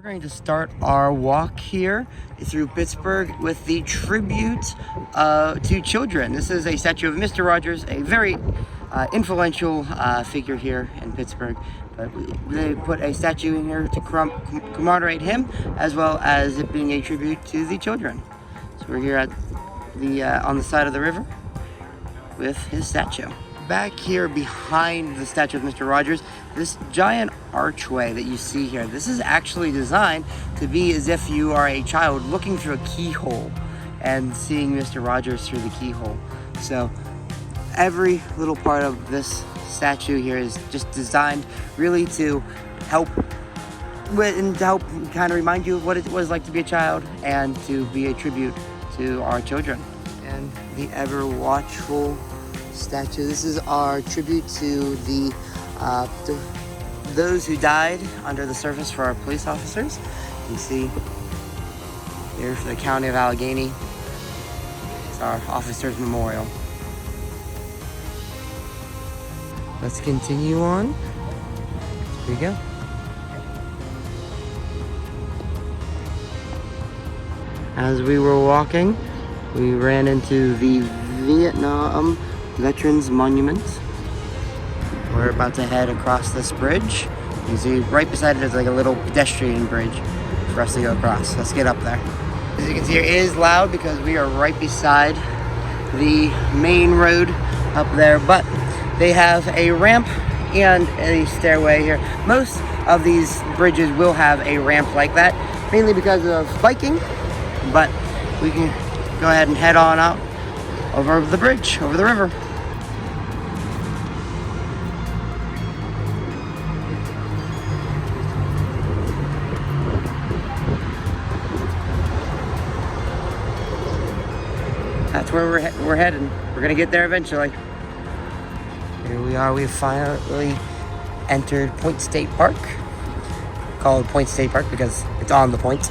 We're going to start our walk here through Pittsburgh with the tribute to children. This is a statue of Mr. Rogers, a very influential figure here in Pittsburgh. But they put a statue in here to commemorate him, as well as it being a tribute to the children. So we're here at the on the side of the river with his statue. Back here behind the statue of Mr. Rogers, this giant archway that you see here, this is actually designed to be as if you are a child looking through a keyhole and seeing Mr. Rogers through the keyhole. So every little part of this statue here is just designed really to help kind of remind you of what it was like to be a child and to be a tribute to our children. And the ever watchful statue. This is our tribute to those who died under the surface for our police officers. You can see here for the County of Allegheny. It's our officers' memorial. Let's continue on. Here we go. As we were walking, we ran into the Vietnam Veterans Monument. We're about to head across this bridge. You can see right beside it is like a little pedestrian bridge for us to go across. Let's get up there. As you can see, it is loud because we are right beside the main road up there, but they have a ramp and a stairway here. Most of these bridges will have a ramp like that, mainly because of biking, but we can go ahead and head on out over the bridge, over the river. That's where we're heading. We're gonna get there eventually. Here we are. We've finally entered Point State Park. Called Point State Park because it's on the point.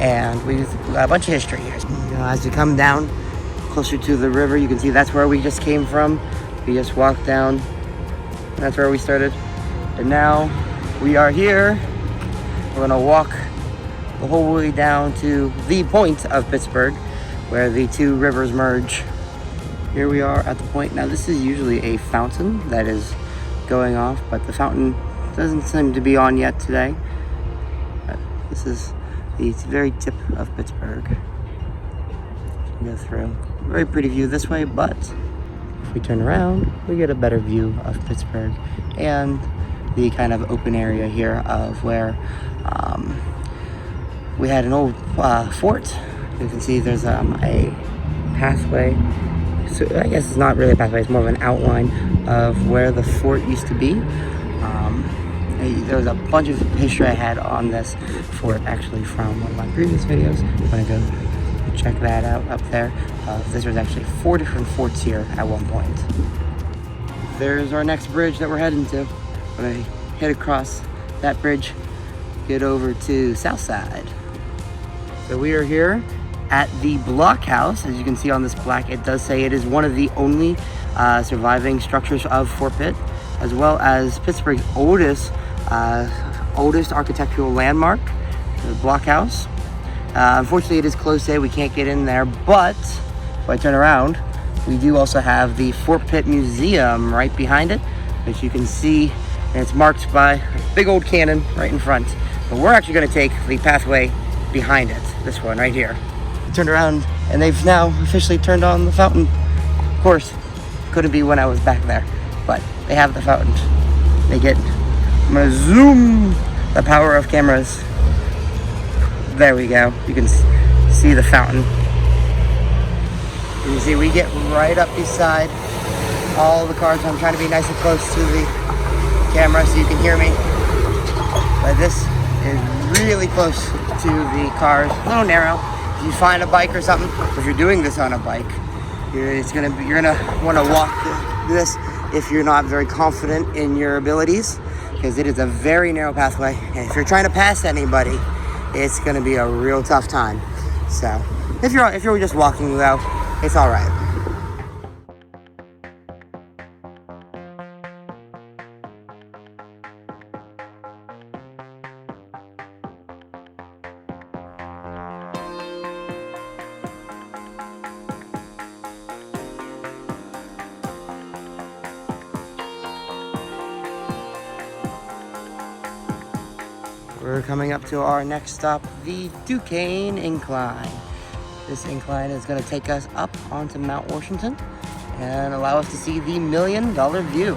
And we've got a bunch of history here. As we come down closer to the river, you can see that's where we just came from. We just walked down. That's where we started. And now we are here. We're gonna walk the whole way down to the point of Pittsburgh, where the two rivers merge. Here we are at the point. Now this is usually a fountain that is going off, but the fountain doesn't seem to be on yet today. This is the very tip of Pittsburgh. Go through. Very pretty view this way, but if we turn around, we get a better view of Pittsburgh and the kind of open area here of where we had an old fort. You can see there's a pathway. So I guess it's not really a pathway, it's more of an outline of where the fort used to be. There was a bunch of history I had on this fort actually from one of my previous videos. I'm gonna go check that out up there. This was actually 4 different forts here at one point. There's our next bridge that we're heading to. We're gonna head across that bridge, get over to Southside. So we are here at the blockhouse. As you can see on this plaque, it does say it is one of the only surviving structures of Fort Pitt, as well as Pittsburgh's oldest architectural landmark, the blockhouse. Unfortunately, it is closed today. We can't get in there, but if I turn around, we do also have the Fort Pitt Museum right behind it, which you can see, and it's marked by a big old cannon right in front. But we're actually going to take the pathway behind it, this one right here. Turned around, and they've now officially turned on the fountain. Of course, couldn't be when I was back there, but they have the fountain. I'm gonna zoom the power of cameras. There we go. You can see the fountain. You can see we get right up beside all the cars. I'm trying to be nice and close to the camera so you can hear me. But this is really close to the cars. A little narrow. If you find a bike or something, if you're doing this on a bike, you're gonna want to walk this if you're not very confident in your abilities, because it is a very narrow pathway, and if you're trying to pass anybody, it's gonna be a real tough time. So if you're just walking though, it's all right. We're coming up to our next stop, the Duquesne Incline. This incline is going to take us up onto Mount Washington and allow us to see the $1 million view.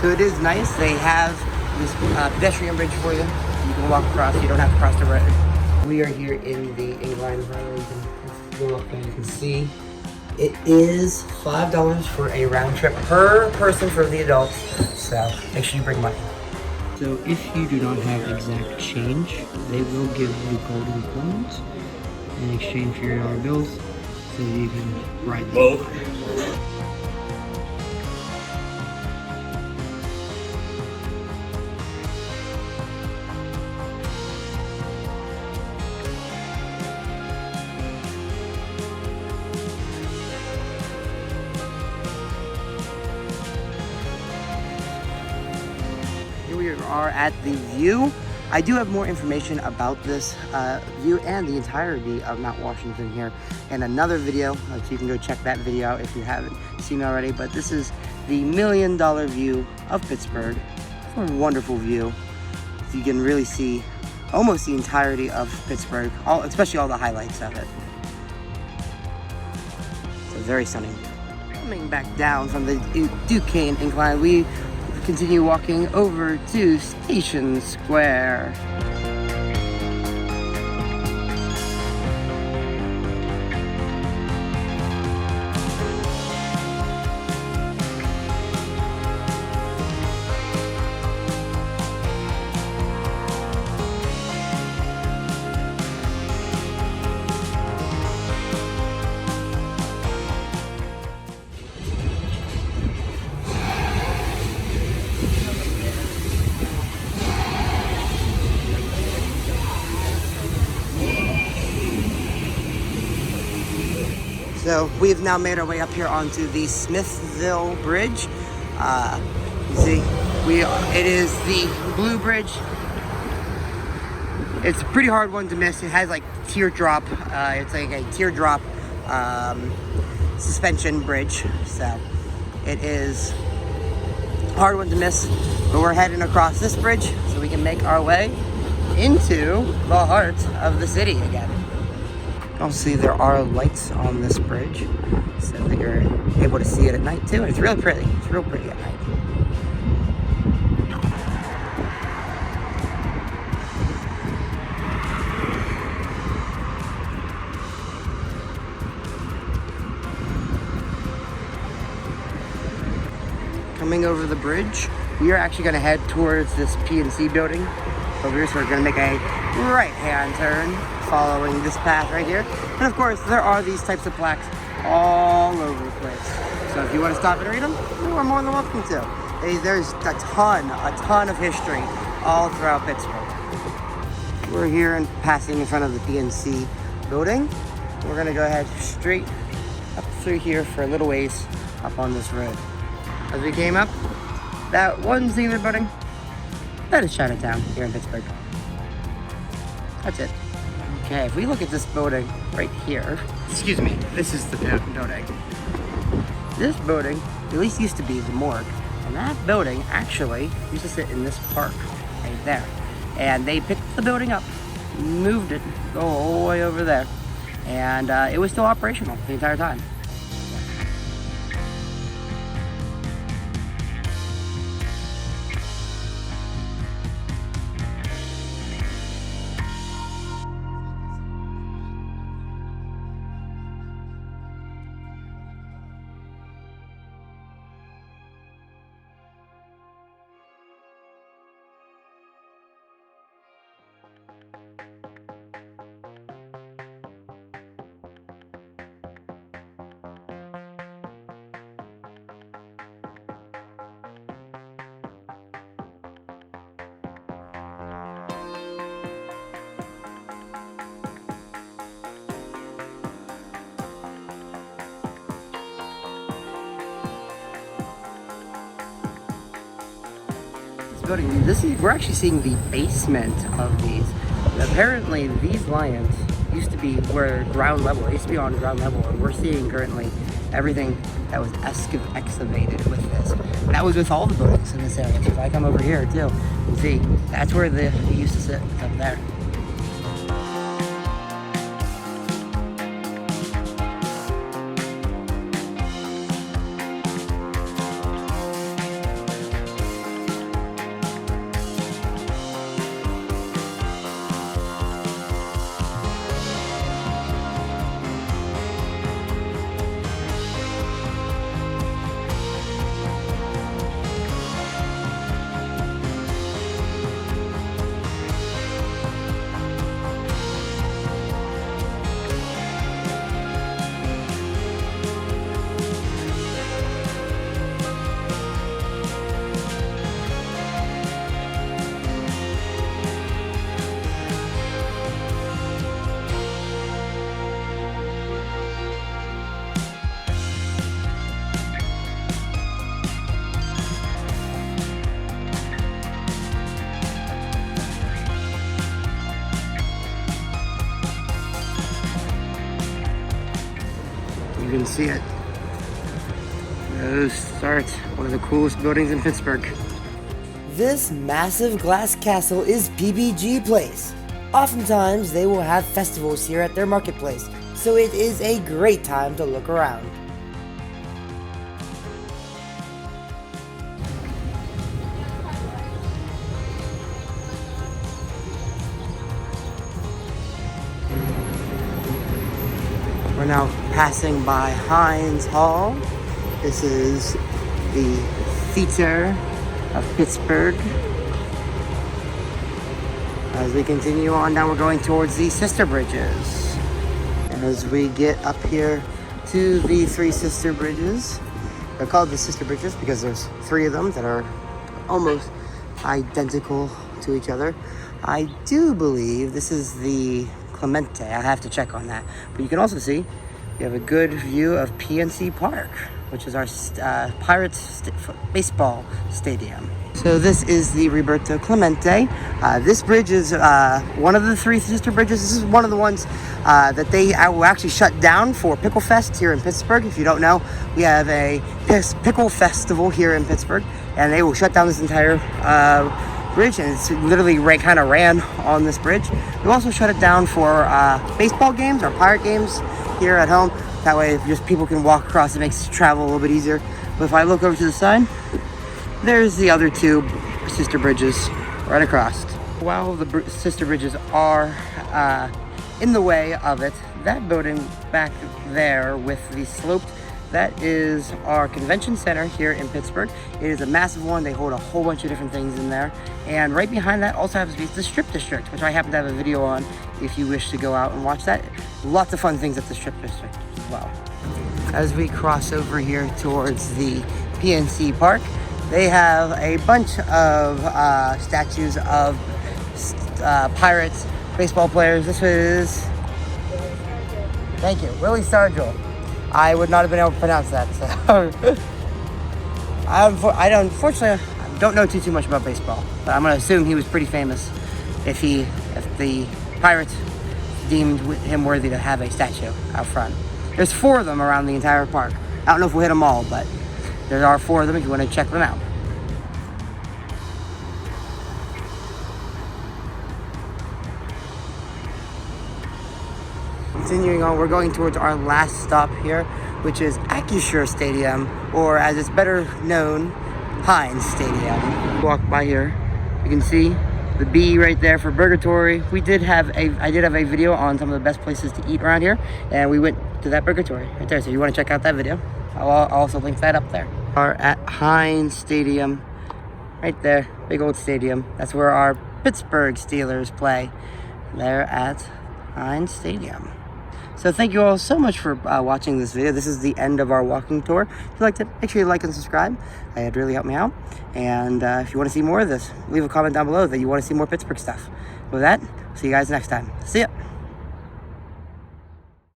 So it is nice. They have this pedestrian bridge for you. You can walk across. You don't have to cross the road. We are here in the incline. You can go up and you can see it is $5 for a round trip per person for the adults. So make sure you bring money. So if you do not have exact change, they will give you golden coins in exchange for your dollar bills so you can ride them. We are at the view. I do have more information about this view and the entirety of Mount Washington here in another video, so you can go check that video out if you haven't seen it already. But this is the $1 million view of Pittsburgh. It's a wonderful view. So you can really see almost the entirety of Pittsburgh, especially all the highlights of it. So very stunning. Coming back down from the Duquesne Incline, we continue walking over to Station Square. So we've now made our way up here onto the Smithville Bridge. You see, it is the blue bridge. It's a pretty hard one to miss. It has like teardrop. It's like a teardrop suspension bridge. So it is a hard one to miss. But we're heading across this bridge so we can make our way into the heart of the city again. Also, there are lights on this bridge so that you're able to see it at night too. And it's really pretty. It's real pretty at night. Coming over the bridge, we are actually going to head towards this PNC building over here. So we're going to make a right-hand turn following this path right here. And of course, there are these types of plaques all over the place. So if you want to stop and read them, you are more than welcome to. There's a ton of history all throughout Pittsburgh. We're here and passing in front of the PNC building. We're going to go ahead straight up through here for a little ways up on this road. As we came up, that one singular building, that is Chinatown here in Pittsburgh. That's it. Okay, if we look at this building right here, excuse me, this is the building. This building at least used to be the morgue. And that building actually used to sit in this park right there. And they picked the building up, moved it, go all the way over there. And it was still operational the entire time. Building. We're actually seeing the basement of these. Apparently these lions used to be ground level. They used to be on ground level, and we're seeing currently everything that was excavated with this. And that was with all the buildings in this area. So if I come over here too, you can see that's where they used to sit, up there. You can see it. Those starts one of the coolest buildings in Pittsburgh. This massive glass castle is PBG Place. Oftentimes they will have festivals here at their marketplace, so it is a great time to look around. We're now passing by Heinz Hall. This is the theater of Pittsburgh. As we continue on now, we're going towards the Sister Bridges. As we get up here to the three Sister Bridges, they're called the Sister Bridges because there's three of them that are almost identical to each other. I do believe this is the Clemente. I have to check on that. But you can also see we have a good view of PNC Park, which is our Pirates baseball stadium. So this is the Roberto Clemente. This bridge is one of the three sister bridges. This is one of the ones that they will actually shut down for Pickle Fest here in Pittsburgh. If you don't know, we have a pickle festival here in Pittsburgh, and they will shut down this entire bridge, and it's literally kind of ran on this bridge. We also shut it down for baseball games or pirate games here at home. That way just people can walk across. It makes travel a little bit easier. But if I look over to the side, there's the other two sister bridges right across. While the sister bridges are in the way of it, that building back there with the sloped, that is our convention center here in Pittsburgh. It is a massive one. They hold a whole bunch of different things in there. And right behind that also happens to be the Strip District, which I happen to have a video on if you wish to go out and watch that. Lots of fun things at the Strip District as well. As we cross over here towards the PNC Park, they have a bunch of statues of Pirates baseball players. This is, thank you, Willie Stargell. I would not have been able to pronounce that. So I unfortunately don't know too much about baseball, but I'm gonna assume he was pretty famous if the Pirates deemed him worthy to have a statue out front. There's 4 of them around the entire park. I don't know if we'll hit them all, but there are 4 of them if you want to check them out. Continuing on, we're going towards our last stop here, which is Acrisure Stadium, or as it's better known, Heinz Stadium. Walk by here, you can see the B right there for Burgatory. I did have a video on some of the best places to eat around here, and we went to that Burgatory right there. So if you want to check out that video, I'll also link that up there. We're at Heinz Stadium, right there, big old stadium. That's where our Pittsburgh Steelers play. They're at Heinz Stadium. So thank you all so much for watching this video. This is the end of our walking tour. If you like it, make sure you like and subscribe. It'd really help me out. And if you want to see more of this, leave a comment down below that you want to see more Pittsburgh stuff. With that, see you guys next time. See ya.